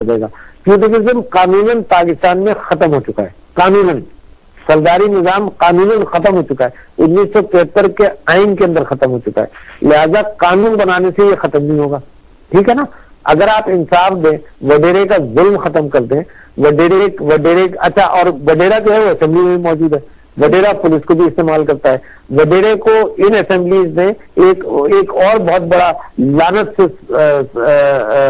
देगा। फ्यूडलिज्म कानूनन पाकिस्तान में खत्म हो चुका है, कानूनन सरदारी निजाम कानूनन खत्म हो चुका है, 1973 के आइन के अंदर खत्म हो चुका है, लिहाजा कानून बनाने से ये खत्म नहीं होगा। ठीक है ना। अगर आप इंसाफ दें, वडेरे का जुल्म खत्म कर दें, वडेरे अच्छा, और वडेरा जो है वो असेंबली में मौजूद है, वडेरा पुलिस को भी इस्तेमाल करता है। वडेरे को इन असेंबलीज ने एक और बहुत बड़ा लानत से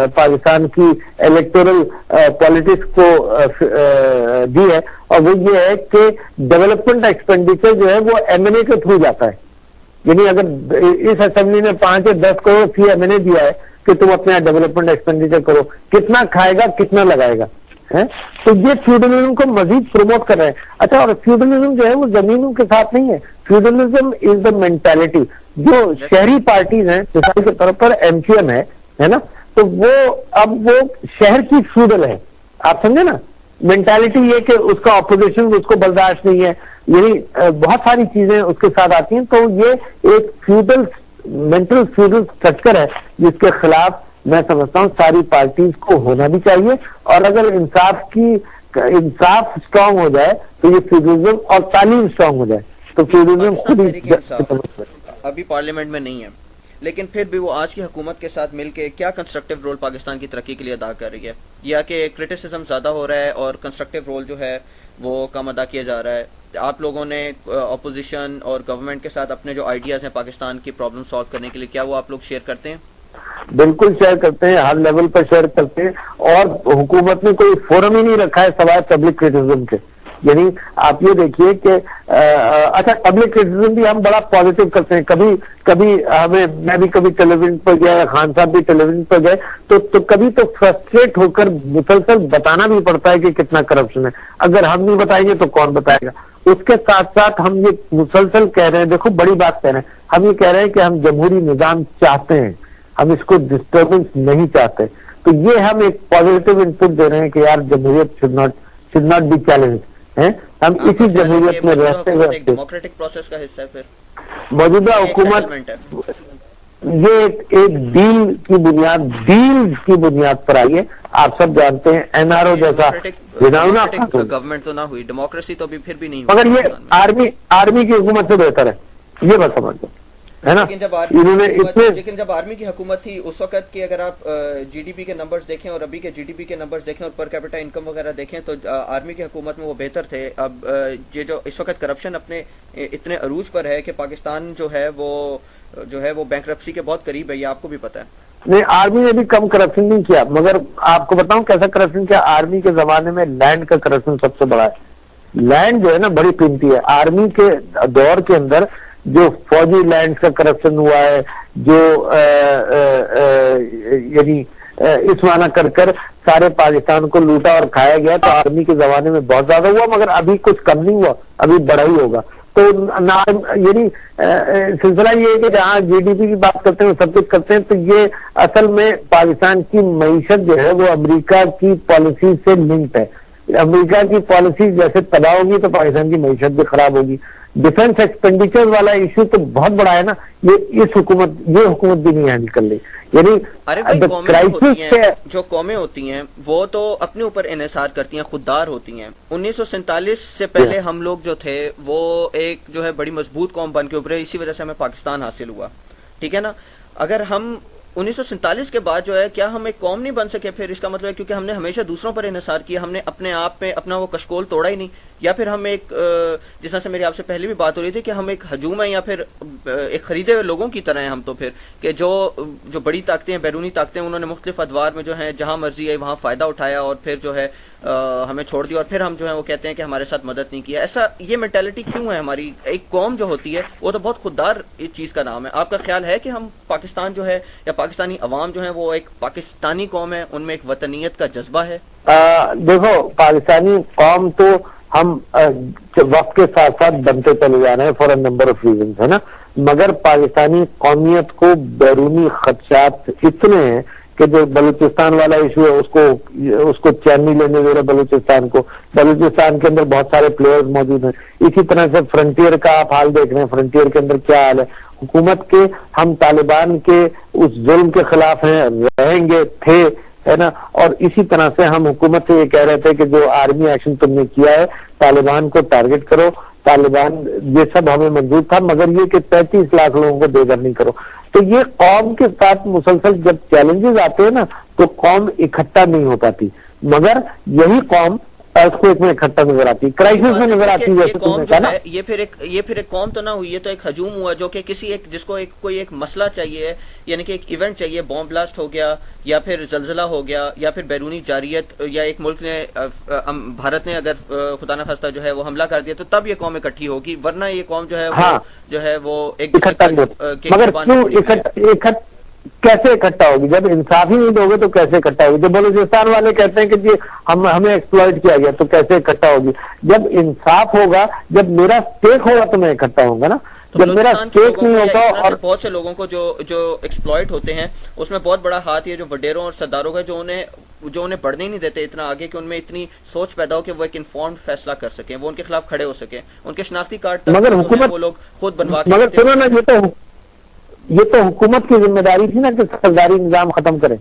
पाकिस्तान की इलेक्टोरल पॉलिटिक्स को दी है, और वो ये है कि डेवलपमेंट एक्सपेंडिचर जो है वो एमएनए के थ्रू जाता है। यानी अगर इस असेंबली ने 5 या 10 करोड़ फी एमएनए दिया है कि तुम अपने यहाँ डेवलपमेंट एक्सपेंडिचर करो, कितना खाएगा कितना लगाएगा है, तो ये फ्यूडलिज्म को मजीद प्रमोट कर रहे हैं। अच्छा, और फ्यूडलिज्म जो है वो जमीनों के साथ नहीं है, फ्यूडलिज्म इज द मेंटालिटी। जो शहरी पार्टीज हैं, मिसाल के तौर पर एमक्यूएम है ना, तो अब वो शहर की फ्यूडल है, आप समझे ना। मेंटालिटी ये कि उसका ऑपोजिशन उसको बर्दाश्त नहीं है, यही बहुत सारी चीजें उसके साथ आती हैं। तो ये एक फ्यूडल मेंटल फ्यूडल स्ट्रक्चर है जिसके खिलाफ मैं समझता हूं सारी पार्टीज को होना भी चाहिए। और अगर इंसाफ स्ट्रांग हो जाए तो ये फ्यूडलिज्म और तालीम स्ट्रांग हो जाए तो फ्यूडलिज्म खुद ही अभी पार्लियामेंट में नहीं है, लेकिन फिर भी वो आज की हुकूमत के साथ मिलके क्या कंस्ट्रक्टिव रोल पाकिस्तान की तरक्की के लिए अदा कर रही है, या कि क्रिटिसिज्म ज्यादा हो रहा है और कंस्ट्रक्टिव रोल जो है वो कम अदा किया जा रहा है? आप लोगों ने अपोजिशन और गवर्नमेंट के साथ अपने जो आइडियाज हैं पाकिस्तान की प्रॉब्लम सॉल्व करने के लिए, क्या वो आप लोग शेयर करते हैं? बिल्कुल शेयर करते हैं, हर लेवल पर शेयर करते हैं, और हुकूमत ने कोई फोरम ही नहीं रखा है सवाए पब्लिक क्रिटिसिज्म के। यानी आप ये देखिए कि अच्छा, पब्लिक क्रिटिसिज्म भी हम बड़ा पॉजिटिव करते हैं। कभी मैं भी कभी टेलीविजन पर गया, खान साहब भी टेलीविजन पर गए, तो कभी तो फ्रस्ट्रेट होकर मुसलसल बताना भी पड़ता है कि कितना करप्शन है। अगर हम नहीं बताएंगे तो कौन बताएगा। उसके साथ साथ हम ये मुसलसल कह रहे हैं, देखो बड़ी बात कह रहे हैं, हम ये कह रहे हैं कि हम जमहूरी निजाम चाहते हैं, हम इसको डिस्टर्बेंस नहीं चाहते। तो ये हम एक पॉजिटिव इनपुट दे रहे हैं कि यार जमहूरियत शुड नॉट बी चैलेंज है। हम इसी जमहूरियत में रहते हुए डेमोक्रेटिक प्रोसेस का हिस्सा है। फिर मौजूदा हुकूमत ये एक डील की बुनियाद पर आई है। आप सब जानते हैं एनआरओ जैसा गवर्नमेंट तो ना हुई, डेमोक्रेसी तो अभी फिर भी नहीं हुई, मगर ये आर्मी की हुकूमत से बेहतर है, ये बात समझ लो, है ना। लेकिन जब आर्मी की हुकूमत थी उस वक्त की अगर आप जीडीपी के नंबर्स देखें और अभी के जीडीपी के नंबर्स देखें और पर कैपिटा इनकम वगैरह देखें तो आर्मी की हुकूमत में वो बेहतर थे। अब ये जो इस वक्त करप्शन अपने इतने अरूज पर है कि पाकिस्तान जो है वो बैंकरप्सी के बहुत करीब है, ये आपको भी पता है। नहीं, आर्मी ने भी कम करप्शन नहीं किया, मगर आपको बताऊं कैसा करप्शन किया। आर्मी के जमाने में लैंड का करप्शन सबसे बड़ा है। लैंड जो है ना बड़ी कीमती है। आर्मी के दौर के अंदर जो फौजी लैंड का करप्शन हुआ है, जो यानी इस माना कर सारे पाकिस्तान को लूटा और खाया गया, तो आर्मी के जमाने में बहुत ज्यादा हुआ, मगर अभी कुछ कम नहीं हुआ, अभी बड़ा ही होगा। तो यानी सिलसिला ये है कि जहाँ जीडीपी की बात करते हैं सब कुछ करते हैं, तो ये असल में पाकिस्तान की मईशत जो है वो अमेरिका की पॉलिसी से लिंक्ड है। अमेरिका की पॉलिसी जैसे तबाह होगी तो पाकिस्तान की मईशत भी खराब होगी। डिफेंस एक्सपेंडिचर वाला इश्यू तो बहुत बड़ा है ना, ये हुकूमत भी नहीं हैंडल कर ली। यानी जो कौमें होती हैं वो तो अपने ऊपर इन्हिसार करती हैं, खुददार होती हैं। 1947 से पहले हम लोग जो थे वो एक जो है बड़ी मजबूत कौम बन के उभरे, इसी वजह से हमें पाकिस्तान हासिल हुआ, ठीक है ना। अगर हम 1947 के बाद जो है क्या हम एक कौम नहीं बन सके, फिर इसका मतलब है क्योंकि हमने हमेशा दूसरों पर इन्हिसार किया, हमने अपने आप पे अपना वो कशकोल तोड़ा ही नहीं, या फिर हम एक जिस तरह से मेरी आपसे पहले भी बात हो रही थी कि हम एक हजूम है या फिर एक खरीदे हुए लोगों की तरह हैं हम, तो फिर कि जो बड़ी ताकतें हैं, बैरूनी ताकतें, उन्होंने मुख्तलिफ अदवार में जो है जहां मर्जी है वहां फायदा उठाया और फिर जो है हमें छोड़ दिया, और फिर हम जो है वो कहते हैं कि हमारे साथ मदद नहीं किया। ऐसा ये मेंटालिटी क्यों है हमारी? एक कौम जो होती है वो तो बहुत खुददार चीज का नाम है। आपका ख्याल है कि हम पाकिस्तान जो है या पाकिस्तानी अवाम जो है वो एक पाकिस्तानी कौम है, उनमें एक वतनियत का जज्बा है? देखो, पाकिस्तानी कौम तो हम वक्त के साथ साथ बनते चले जा रहे हैं for a number of reason, है ना। मगर पाकिस्तानी कौमियत को बैरूनी खदशात इतने हैं कि जो बलूचिस्तान वाला इशू है उसको चैन नहीं लेने दे रहे बलूचिस्तान को। बलूचिस्तान के अंदर बहुत सारे प्लेयर्स मौजूद हैं। इसी तरह से फ्रंटियर का आप हाल देख रहे हैं, फ्रंटियर के अंदर क्या हाल है हुकूमत के। हम तालिबान के उस जुल्म के खिलाफ हैं, रहेंगे, थे, है ना। और इसी तरह से हम हुकूमत से ये कह रहे थे कि जो आर्मी एक्शन तुमने किया है, तालिबान को टारगेट करो, तालिबान, ये सब हमें मंजूर था, मगर ये कि 35 लाख लोगों को बेघर नहीं करो। तो ये कौम के साथ मुसलसल जब चैलेंजेस आते हैं ना, तो कौम इकट्ठा नहीं हो पाती, मगर यही कौम अर्थक्वेक में इकट्ठा नजर आती है, क्राइसिस में नजर आती है। जैसे तुमने कहा ना, ये फिर एक कौम तो ना हुई, ये तो एक हजूम हुआ जो कि किसी एक जिसको एक कोई एक मसला चाहिए, यानी कि एक इवेंट चाहिए, बॉम्ब ब्लास्ट हो गया या फिर जलजला हो गया या फिर बैरूनी जारियत, या एक मुल्क ने भारत ने अगर खुदा न खास्ता जो है वो हमला कर दिया, तो तब ये कौम इकट्ठी होगी, वरना ये कौम जो है वो एक इकट्ठा, मगर क्यों कैसे इकट्ठा होगी? जब इंसाफ ही नहीं दोगे तो कैसे इकट्ठा होगी? जब बलूचिस्तान वाले कहते हैं कि जी हमें एक्सप्लॉइट किया गया, तो कैसे इकट्ठा होगी? जब इंसाफ होगा, जब मेरा स्टेक होगा तो मैं इकट्ठा होऊंगा ना। तो जब मेरा स्टेक नहीं होगा, और बहुत से लोगों को जो एक्सप्लॉइट होते हैं, उसमें बहुत बड़ा हाथ ये जो वडेरों और सरदारों का, जो उन्हें बढ़ने ही नहीं देते इतना आगे कि उनमें इतनी सोच पैदा हो कि वो एक इन्फॉर्म्ड फैसला कर सकें, वो उनके खिलाफ खड़े हो सकें, उनके शनाख्ती कार्ड मगर हुकूमत वो लोग खुद बनवा के, मगर सुनो ना, ये तो हुकूमत की जिम्मेदारी थी ना कि सरदारी निजाम खत्म करें,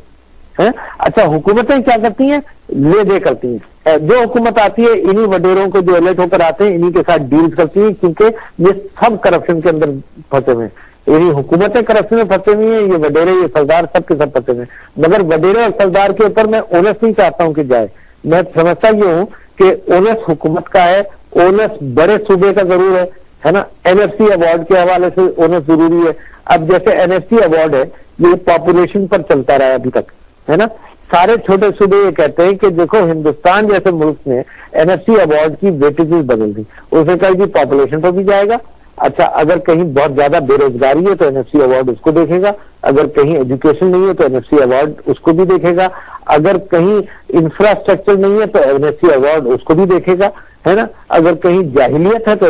है? अच्छा, हुकूमतें क्या करती हैं? ले दे करती हैं। जो हुकूमत आती है, इन्हीं वडेरों को जो अलर्ट होकर आते हैं, इन्हीं के साथ डील्स करती है, क्योंकि ये सब करप्शन के अंदर फंसे हुए हैं। यही हुकूमतें करप्शन में फंसे हुई हैं, ये वडेरे, ये सरदार, सब के सब फंसे हुए हैं। मगर वडेरे और सरदार के ऊपर मैं ओनस नहीं चाहता हूं कि जाए। मैं समझता ये हूं कि ओनस हुकूमत का है, ओनस बड़े सूबे का जरूर है ना। एनएफसी अवार्ड के हवाले से ओनस जरूरी है। अब जैसे एनएफसी अवार्ड है, ये पॉपुलेशन पर चलता रहा है अभी तक, है ना। सारे छोटे सूबे ये कहते हैं कि देखो, हिंदुस्तान जैसे मुल्क ने एनएफसी अवार्ड की वेटेजेस बदल दी। उसने कहा कि पॉपुलेशन पर भी जाएगा। अच्छा, अगर कहीं बहुत ज्यादा बेरोजगारी है तो एनएफसी अवार्ड उसको देखेगा, अगर कहीं एजुकेशन नहीं है तो एनएफसी अवार्ड उसको भी देखेगा, अगर कहीं इंफ्रास्ट्रक्चर नहीं है तो एनएफसी अवार्ड उसको भी देखेगा, है ना। अगर कहीं जाहिलियत है तो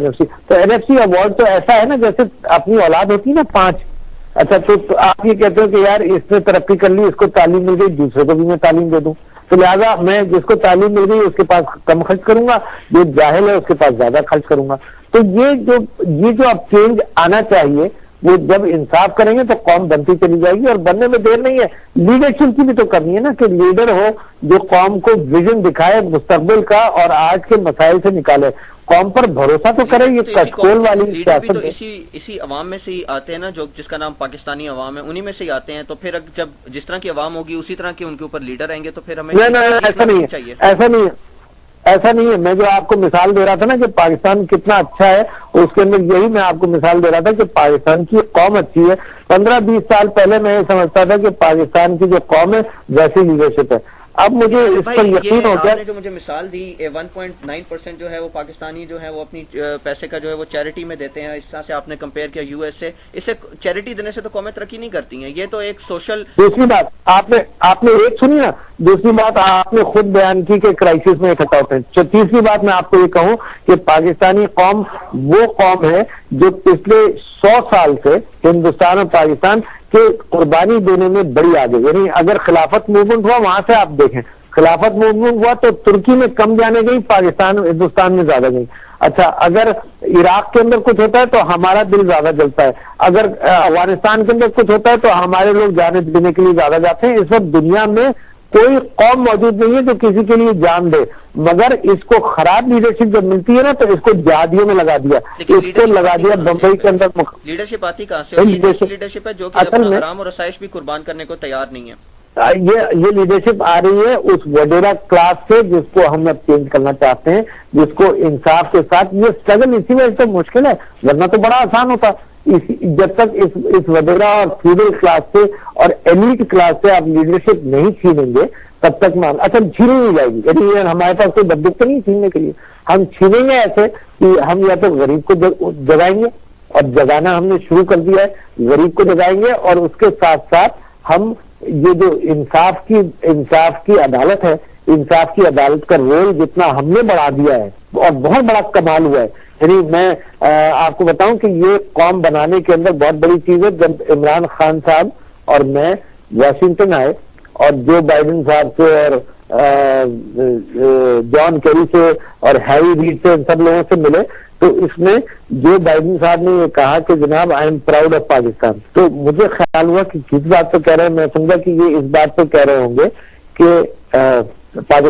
एनएफसी अवार्ड तो ऐसा है ना जैसे अपनी औलाद होती है ना 5। अच्छा, तो आप ये कहते हो कि यार इसने तरक्की कर ली, इसको तालीम मिल गई, दूसरे को भी मैं तालीम दे दूं, तो लिहाजा मैं जिसको तालीम मिल गई उसके पास कम खर्च करूंगा, जो जाहिल है उसके पास ज्यादा खर्च करूंगा। तो ये जो अब चेंज आना चाहिए, वो जब इंसाफ करेंगे तो कौम बनती चली जाएगी, और बनने में देर नहीं है। लीडरशिप की भी तो करनी है ना, कि लीडर हो जो कौम को विजन दिखाए मुस्तकबिल का और आज के मसाइल से निकाले, कौम पर भरोसा तो करे। ये कटकोल वाली लीडर भी तो इसी अवाम में से ही आते हैं ना, जो जिसका नाम पाकिस्तानी अवाम है, उन्हीं में से ही आते हैं। तो फिर जब जिस तरह की अवाम होगी उसी तरह के उनके ऊपर लीडर आएंगे, तो फिर हमें ऐसा नहीं है, ऐसा नहीं है। मैं जो आपको मिसाल दे रहा था ना कि पाकिस्तान कितना अच्छा है, उसके अंदर यही मैं आपको मिसाल दे रहा था कि पाकिस्तान की कौम अच्छी है। 15-20 साल पहले मैं ये समझता था कि पाकिस्तान की जो कौम है वैसी लीडरशिप है। अब मुझे इस पर यकीन हो गया। आपने जो मुझे मिसाल दी, 1.9% जो है वो पाकिस्तानी जो है वो अपनी पैसे का जो है वो चैरिटी में देते हैं। इस तरह से आपने कंपेयर किया यूएस से। इससे चैरिटी देने से तो कौमें तरक्की नहीं करती हैं, ये तो एक सोशल। दूसरी बात आपने एक सुनी ना, दूसरी बात आपने खुद बयान की कि क्राइसिस में इकट्ठा होते हैं। तीसरी बात मैं आपको ये कहूं कि पाकिस्तानी कौम वो कौम है जो पिछले 100 साल से हिंदुस्तान और पाकिस्तान के कुर्बानी देने में बड़ी आगे। यानी अगर खिलाफत मूवमेंट हुआ, वहां से आप देखें, खिलाफत मूवमेंट हुआ तो तुर्की में कम जाने गई, पाकिस्तान हिंदुस्तान में ज्यादा गई। अच्छा, अगर इराक के अंदर कुछ होता है तो हमारा दिल ज्यादा जलता है, अगर अफगानिस्तान के अंदर कुछ होता है तो हमारे लोग जाने देने के लिए ज्यादा जाते हैं। इस वक्त दुनिया में कोई कौम मौजूद नहीं है जो किसी के लिए जान दे, मगर इसको खराब लीडरशिप जब मिलती है ना तो इसको जहादियों में लगा दिया, इसको लगा दिया बंबई के अंदर। लीडरशिप आती कहां से? लीडरशिप है जो कि अपना आराम और आसाइश भी कुर्बान करने को तैयार नहीं है। ये लीडरशिप आ रही है उस वडेरा क्लास से जिसको हम अब चेंज करना चाहते हैं, जिसको इंसाफ के साथ। ये स्ट्रगल इसी वजह से मुश्किल है, वरना तो बड़ा आसान होता। जब तक इस वडेरा और फ्यूडल क्लास से और एलीट क्लास से आप लीडरशिप नहीं छीनेंगे तब तक अच्छा छीनी नहीं जाएगी। यदि हमारे पास कोई बंदूक तो नहीं छीनने के लिए, हम छीनेंगे ऐसे कि हम या तो गरीब को जगाएंगे, और जगाना हमने शुरू कर दिया है, गरीब को जगाएंगे, और उसके साथ साथ हम ये जो इंसाफ की अदालत है, इंसाफ की अदालत का रोल जितना हमने बढ़ा दिया है और बहुत बड़ा कमाल हुआ है। यानी मैं आपको बताऊं कि ये कौम बनाने के अंदर बहुत बड़ी चीज है। जब इमरान खान साहब और मैं वाशिंगटन आए और जो बाइडेन साहब से और जॉन केरी से और हैरी रीड से, इन सब लोगों से मिले, तो इसमें जो बाइडेन साहब ने ये कहा कि जनाब I am proud of Pakistan, तो मुझे ख्याल हुआ कि किस बात पर कह रहे हैं। मैं समझा कि ये इस बात पर कह रहे होंगे कि पाकिस्तान